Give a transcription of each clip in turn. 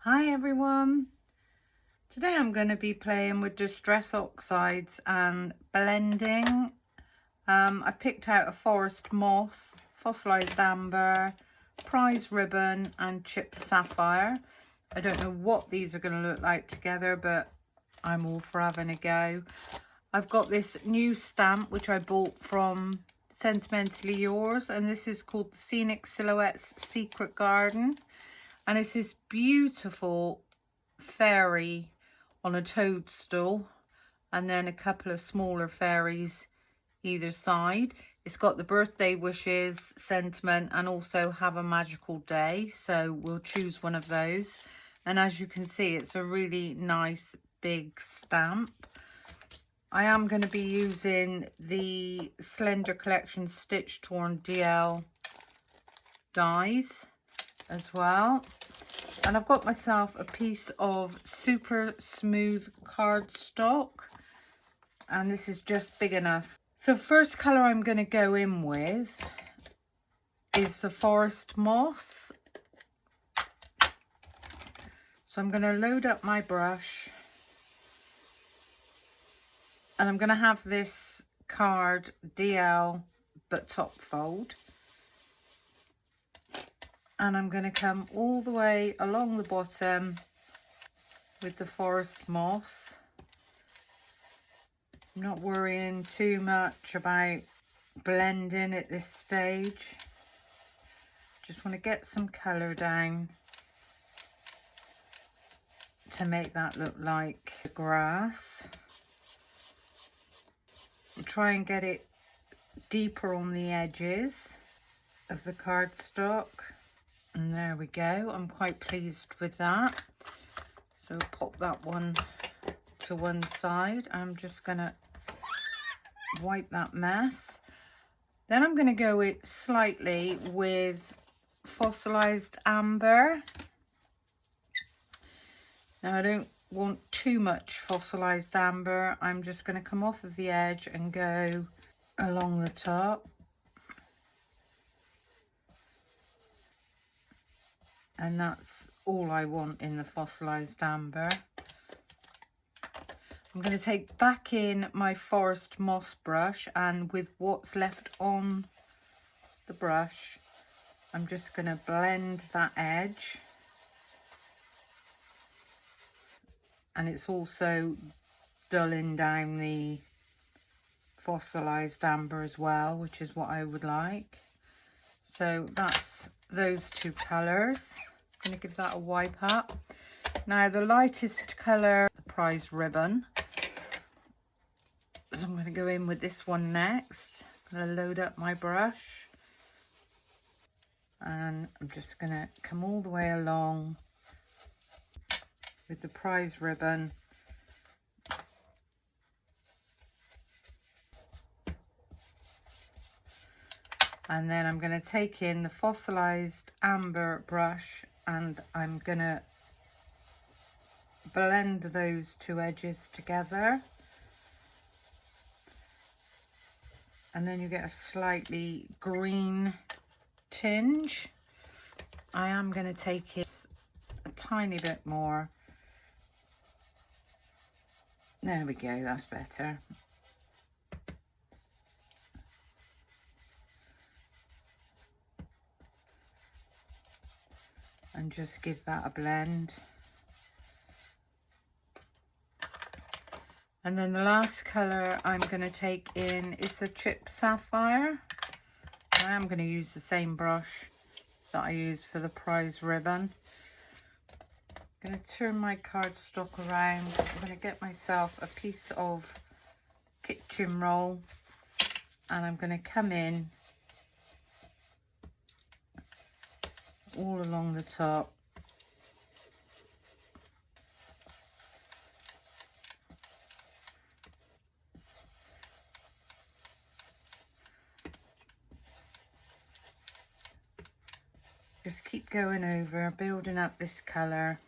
Hi everyone, today I'm going to be playing with distress oxides and blending. I've picked out a forest moss, fossilized amber, prize ribbon and chipped sapphire. I don't know what these are going to look like together, but I'm all for having a go. I've got this new stamp which I bought from Sentimentally Yours, and this is called the Scenic Silhouettes Secret Garden. And it's this beautiful fairy on a toadstool, and then a couple of smaller fairies either side. It's got the birthday wishes, sentiment, and also have a magical day. So we'll choose one of those. And as you can see, it's a really nice big stamp. I am going to be using the Slender Collection Stitch Torn DL dies as well. And I've got myself a piece of super smooth cardstock, and this is just big enough. So first colour I'm going to go in with is the forest moss. So I'm going to load up my brush, and I'm going to have this card DL but top fold. And I'm going to come all the way along the bottom with the forest moss. I'm not worrying too much about blending at this stage. Just want to get some colour down to make that look like the grass. I'll try and get it deeper on the edges of the cardstock. And there we go. I'm quite pleased with that. So pop that one to one side. I'm just going to wipe that mess. Then I'm going to go it slightly with fossilized amber. Now I don't want too much fossilized amber. I'm just going to come off of the edge and go along the top. And that's all I want in the fossilized amber. I'm going to take back in my forest moss brush, and with what's left on the brush, I'm just going to blend that edge. And it's also dulling down the fossilized amber as well, which is what I would like. So that's those two colours. I'm going to give that a wipe up. Now the lightest colour, the prize ribbon. So I'm going to go in with this one next. I'm going to load up my brush. And I'm just going to come all the way along with the prize ribbon. And then I'm going to take in the fossilized amber brush, and I'm going to blend those two edges together. And then you get a slightly green tinge. I am going to take it a tiny bit more. There we go, that's better. And just give that a blend. And then the last colour I'm going to take in is a chipped sapphire. I am going to use the same brush that I used for the prize ribbon. I'm going to turn my cardstock around. I'm going to get myself a piece of kitchen roll, and I'm going to come in all along the top. Just keep going over, building up this colour.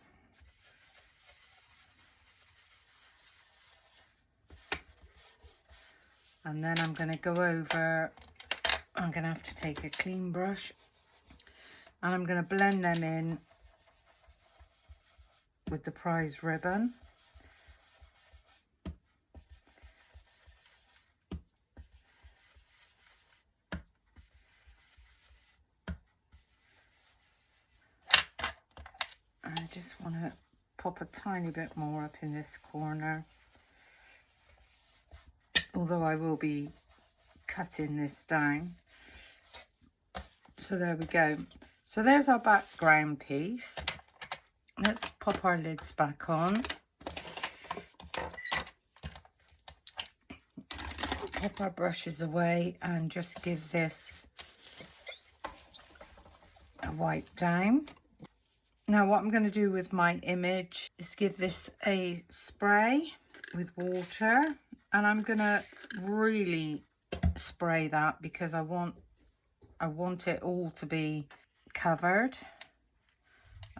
And then I'm going to go over, I'm going to have to take a clean brush, and I'm going to blend them in with the prize ribbon. And I just want to pop a tiny bit more up in this corner, although I will be cutting this down. So there we go. So there's our background piece. Let's pop our lids back on. Pop our brushes away and just give this a wipe down. Now what I'm going to do with my image is give this a spray with water, and I'm going to really spray that because I want it all to be covered.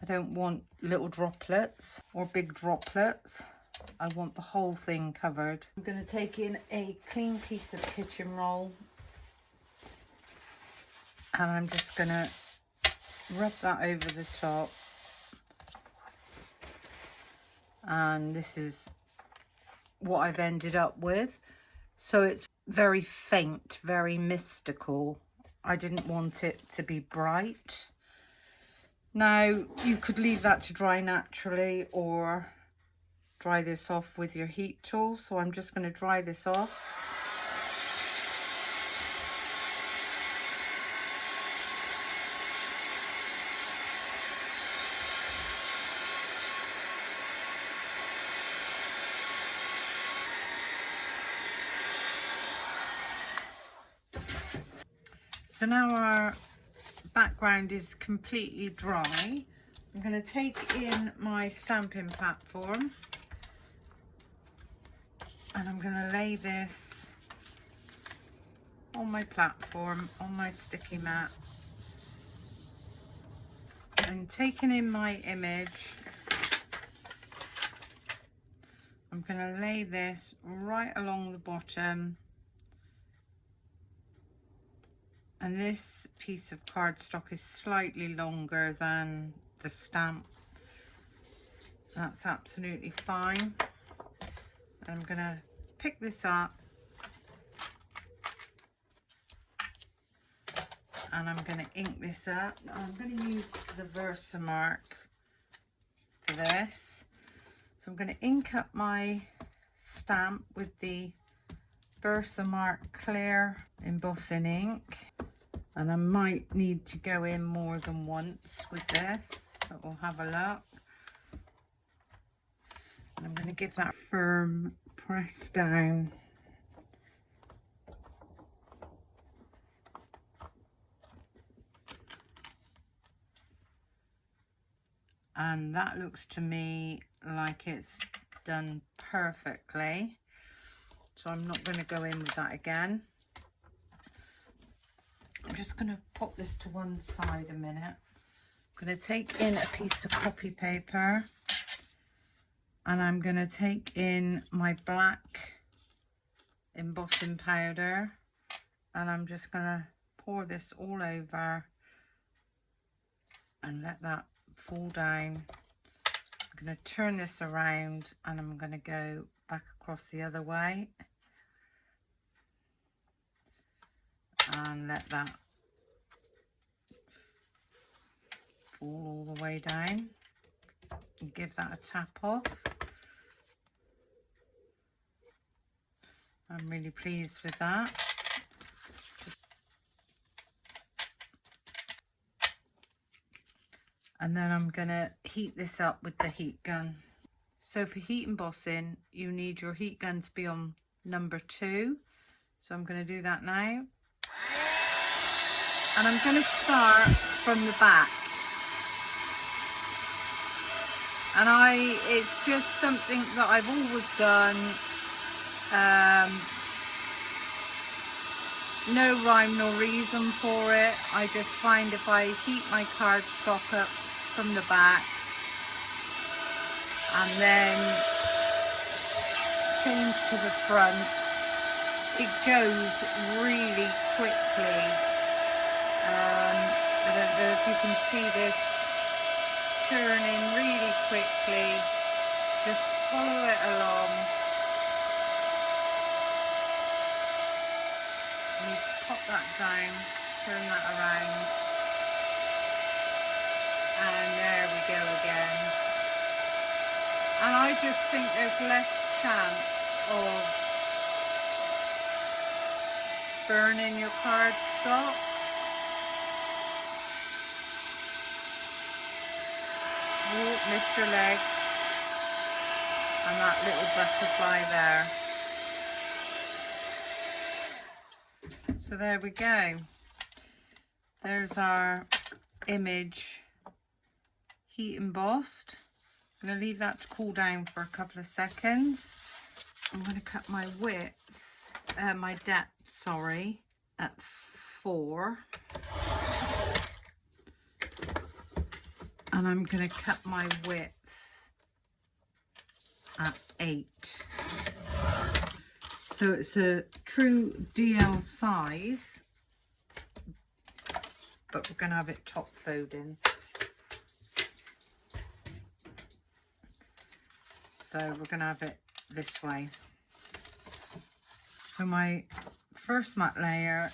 I don't want little droplets or big droplets. I want the whole thing covered. I'm going to take in a clean piece of kitchen roll and I'm just going to rub that over the top. And this is what I've ended up with. So it's very faint, very mystical. I didn't want it to be bright. Now you could leave that to dry naturally or dry this off with your heat tool. So I'm just going to dry this off. So now our background is completely dry. I'm going to take in my stamping platform and I'm going to lay this on my platform, on my sticky mat, and taking in my image, I'm going to lay this right along the bottom. And this piece of cardstock is slightly longer than the stamp. That's absolutely fine. I'm going to pick this up and I'm going to ink this up. I'm going to use the Versamark for this. So I'm going to ink up my stamp with the Versamark clear embossing ink. And I might need to go in more than once with this, but we'll have a look. And I'm going to give that firm press down. And that looks to me like it's done perfectly. So I'm not going to go in with that again. I'm just going to pop this to one side a minute. I'm going to take in a piece of copy paper and I'm going to take in my black embossing powder and I'm just going to pour this all over and let that fall down. I'm going to turn this around and I'm going to go back across the other way. And let that fall all the way down and give that a tap off. I'm really pleased with that. And then I'm going to heat this up with the heat gun. So for heat embossing, you need your heat gun to be on number 2. So I'm going to do that now. And I'm going to start from the back. And it's just something that I've always done. No rhyme nor reason for it. I just find if I heat my cardstock up from the back and then change to the front, it goes really quickly. I don't know if you can see this turning really quickly. Just follow it along. You pop that down, turn that around, and there we go again. And I just think there's less chance of burning your cardstock. Lift your leg, and that little butterfly there. So there we go. There's our image heat embossed. I'm going to leave that to cool down for a couple of seconds. I'm going to cut my width, my depth, sorry, at 4. And I'm going to cut my width at 8. So it's a true DL size, but we're going to have it top folding. So we're going to have it this way. So my first matte layer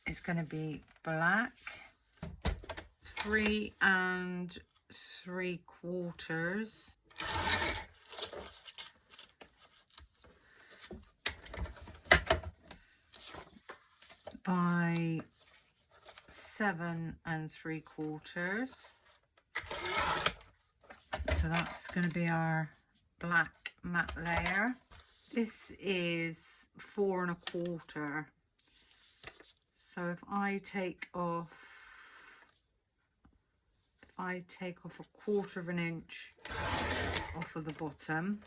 is going to be black, 3 3/4 by 7 3/4. So that's going to be our black matte layer. This is 4 1/4. So if I take off a 1/4 of an inch off of the bottom,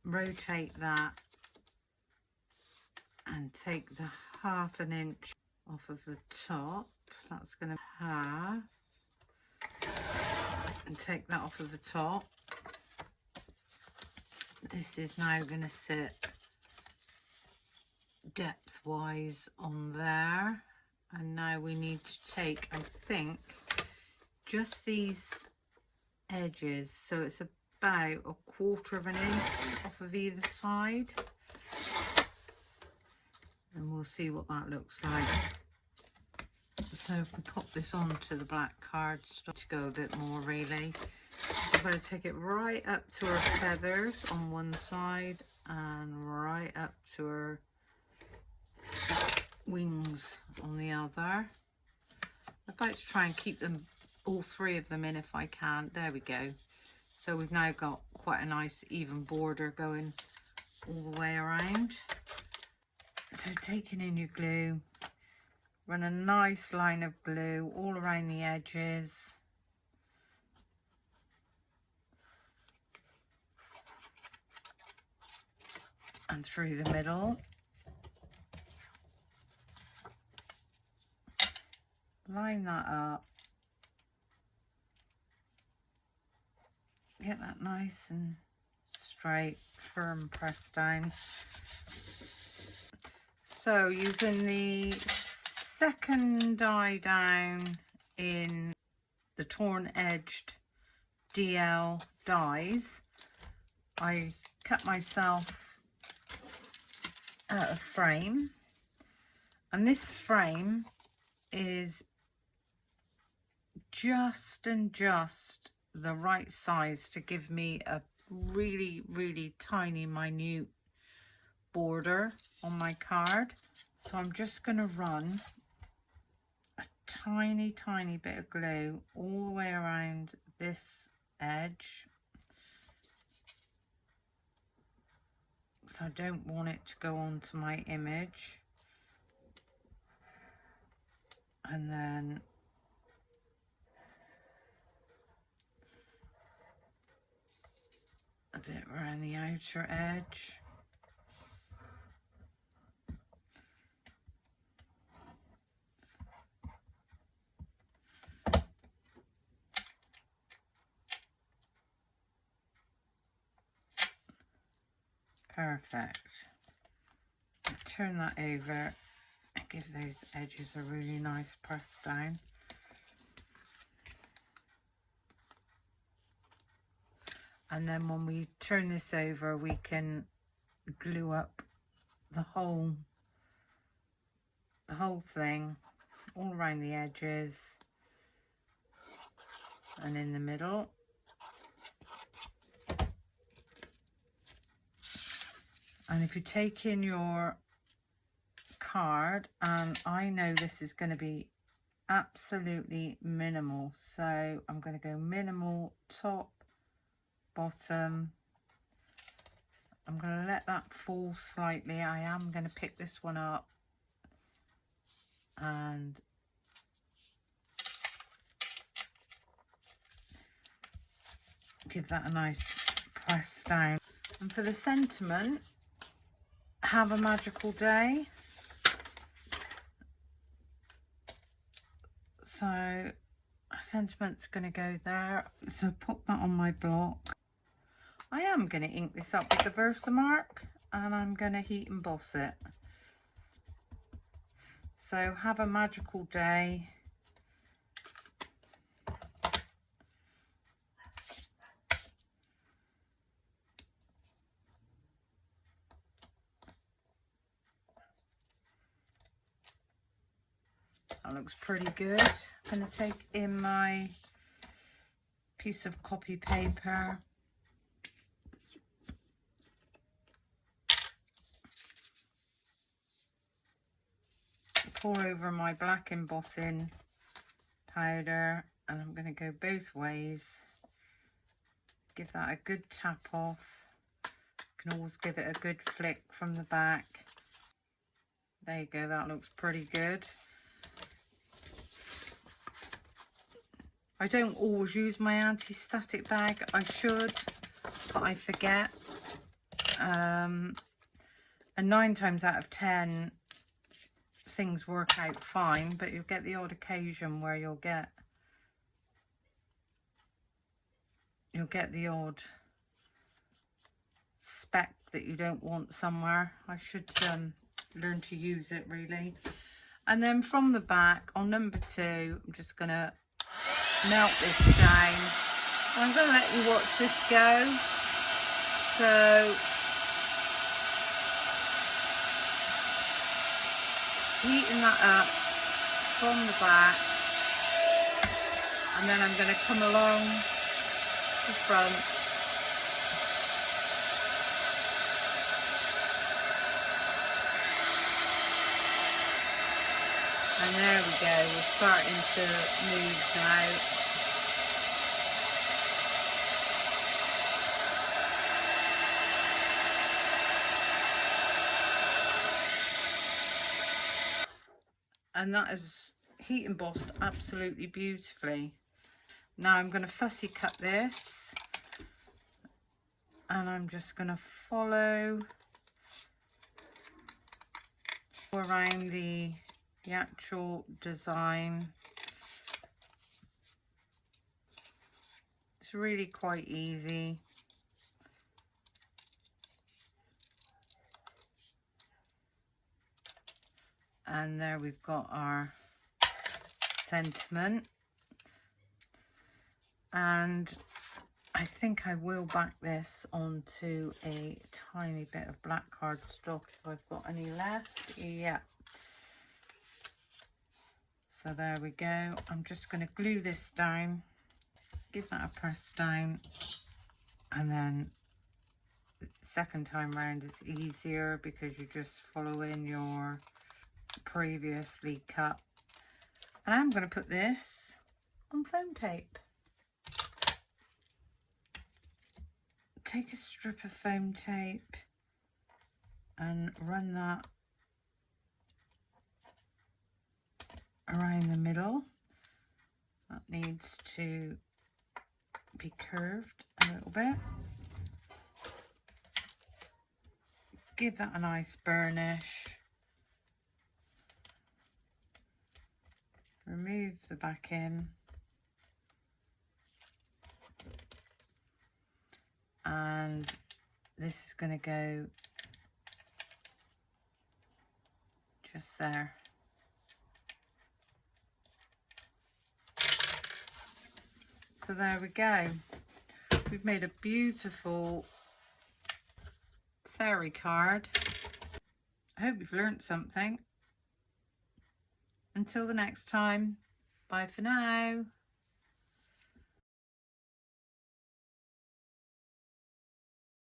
rotate that, and take the 1/2 inch off of the top, that's going to half, and take that off of the top. This is now going to sit depth wise on there. And now we need to take, I think, just these edges. So it's about 1/4 of an inch off of either side. And we'll see what that looks like. So if we pop this onto the black cardstock to go a bit more really. I'm going to take it right up to her feathers on one side and right up to her wings on the other. I'd like to try and keep them, all 3 of them in if I can. There we go. So we've now got quite a nice even border going all the way around. So taking in your glue, run a nice line of glue all around the edges. And through the middle. Line that up. Get that nice and straight, firm press down. So using the second die down in the torn edged DL dies, I cut myself out a frame, and this frame is just the right size to give me a really tiny minute border on my card. So I'm just going to run a tiny bit of glue all the way around this edge, so I don't want it to go onto my image. And then a bit around the outer edge. Perfect. Turn that over and give those edges a really nice press down. and then when we turn this over we can glue up the whole thing all around the edges and in the middle. And if you take in your card, and I know this is going to be absolutely minimal, so I'm going to go minimal top, bottom. I'm going to let that fall slightly. I am going to pick this one up and give that a nice press down. And for the sentiment, have a magical day. So sentiment's going to go there, so pop that on my block. I am going to ink this up with the Versamark, and I'm going to heat emboss it. So have a magical day. That looks pretty good. I'm going to take in my piece of copy paper. Pour over my black embossing powder, and I'm going to go both ways. Give that a good tap off. You can always give it a good flick from the back. There you go, that looks pretty good. I don't always use my anti-static bag. I should, but I forget. And 9 times out of 10 things work out fine, but you'll get the odd occasion where you'll get the odd speck that you don't want somewhere. I should learn to use it really. And then from the back on number 2, I'm just gonna melt this down. I'm gonna let you watch this go. So heating that up from the back, and then I'm going to come along the front and there we go, we're starting to move now. And that is heat embossed absolutely beautifully. Now I'm going to fussy cut this, and I'm just going to follow around the actual design. It's really quite easy. And there we've got our sentiment. And I think I will back this onto a tiny bit of black cardstock if I've got any left. Yeah. So there we go. I'm just going to glue this down, give that a press down, and then second time round it's easier because you just follow in your previously cut. And I'm going to put this on foam tape. Take a strip of foam tape and run that around the middle. That needs to be curved a little bit. Give that a nice burnish. Remove the backing. And this is going to go just there. So there we go. We've made a beautiful fairy card. I hope you've learnt something. Until the next time, bye for now.